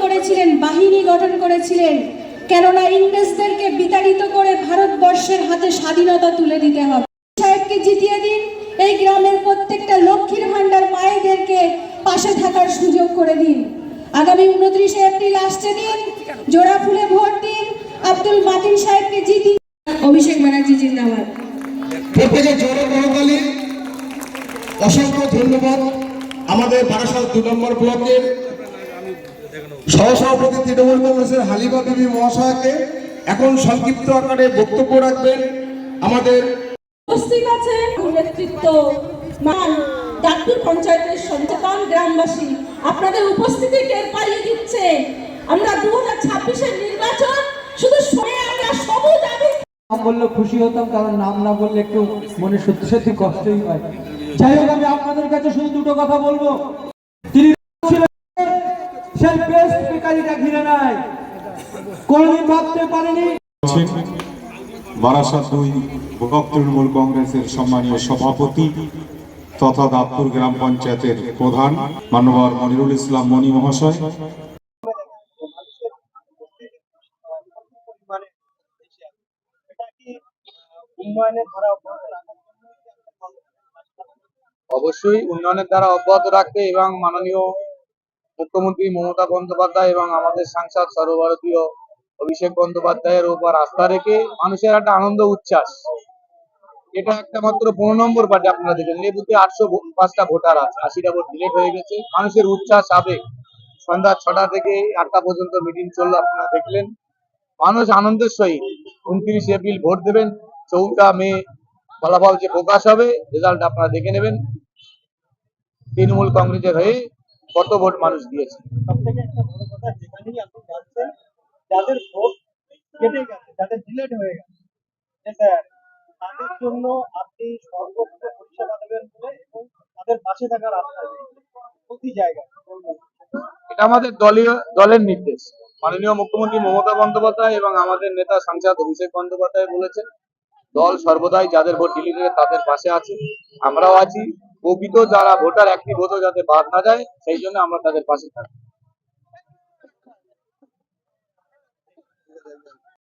করেছিলেন, বাহিনী গঠন করেছিলেন, কেননা ইংরেজদেরকে বিতাড়িত করে ভারতবর্ষের হাতে স্বাধীনতা তুলে দিতে হবে। সাহেবকে জিতিয়ে দিন, এই গ্রামের প্রত্যেকটা লক্ষ্মীর ভান্ডার মায়েদেরকে পাশে থাকার সুযোগ করে দিন। আগামী 29 এপ্রিল আসছে দিন, জোড়া ফুলে ভোট দিন, আব্দুল মাতিন সাহেবকে জিতিয়ে। অভিষেক ব্যানার্জি জিন্দাবাদ। অসংখ্য ধন্যবাদ আমাদের বারাসাত 2 নম্বর ব্লকের সহসভাপতি তৃণমূল কংগ্রেসের হালিমা বিবি মহাশয়কে। এখন সংক্ষিপ্ত আকারে বক্তব্য রাখবেন আমাদের উপস্থিত আছেন নেতৃত্ব মান ডাকপুর পঞ্চায়েতের সচেতন গ্রামবাসী। আপনাদের উপস্থিতি টের পাইয়ে দিচ্ছে আমরা 2026-এর নির্বাচন শুধু শুনে আমরা সবুজ আবি নাম বললে খুশি হতাম, কারণ নাম না বললে একটু মনে সত্যি সত্যি কষ্টই হয়। যাই হোক, আমি আপনাদের কাছে শুধু দুটো কথা বলবো। তিনি সেই বেস্ট বেকারিটা ঘিরে নাই, কোনদিন ভাবতে পারেনি। বারাসাত 2 ব্লক তৃণমূল কংগ্রেসের সম্মানীয় সভাপতি তথা দাঁতপুর গ্রাম পঞ্চায়েতের প্রধান মাননীয় মনিরুল ইসলাম মনি মহাশয়, অবশ্যই উন্নয়নের ধারা অব্যাহত রাখতে এবং মাননীয় মুখ্যমন্ত্রী মমতা বন্দ্যোপাধ্যায় এবং আমাদের সাংসদ সর্বভারতীয় অভিষেক বন্দ্যোপাধ্যায়ের উপর আস্থা রেখে মানুষের একটা আনন্দ উচ্ছ্বাস। এটা একটা মাত্র 15 নম্বর পার্টি। আপনারা দেখেন এই বুথে 805টা ভোটার আছে, 80টা ভোট ডিলেট হয়ে গেছে। মানুষের উচ্ছ্বাস আবেগ। সন্ধ্যা 6টা থেকে 8টা পর্যন্ত মিটিং চললো, আপনারা দেখলেন। মানুষ আনন্দের সহিত 29 এপ্রিল ভোট দেবেন। 14 মে ফলাফল যে প্রকাশ হবে, রেজাল্ট আপনারা দেখে নেবেন। তৃণমূল কংগ্রেসের হয়ে কত ভোট মানুষ দিয়েছে। সবথেকে একটা বড় কথা, যেখানেই আপনি যাচ্ছেন, যাদের ভোট কেটে গেছে, যাদের ডিলেট হয়ে গেছে, স্যার তাদের জন্য আপনি সর্বোচ্চ পরিষেবা দেবেন বলে এবং তাদের পাশে থাকার আস্থা প্রতি জায়গায়। এটা আমাদের দলের নির্দেশ। মাননীয় মুখ্যমন্ত্রী মমতা বন্দ্যোপাধ্যায় এবং আমাদের নেতা সাংসদ অভিষেক বন্দ্যোপাধ্যায় বলেছেন, দল সর্বদাই যাদের ভোট ডিলিট হয়ে তাদের পাশে আছে, আমরাও আছি। প্রকৃত যারা ভোটার একটি ভোটও যাতে বাদ না যায়, সেই জন্য আমরা তাদের পাশে থাকি।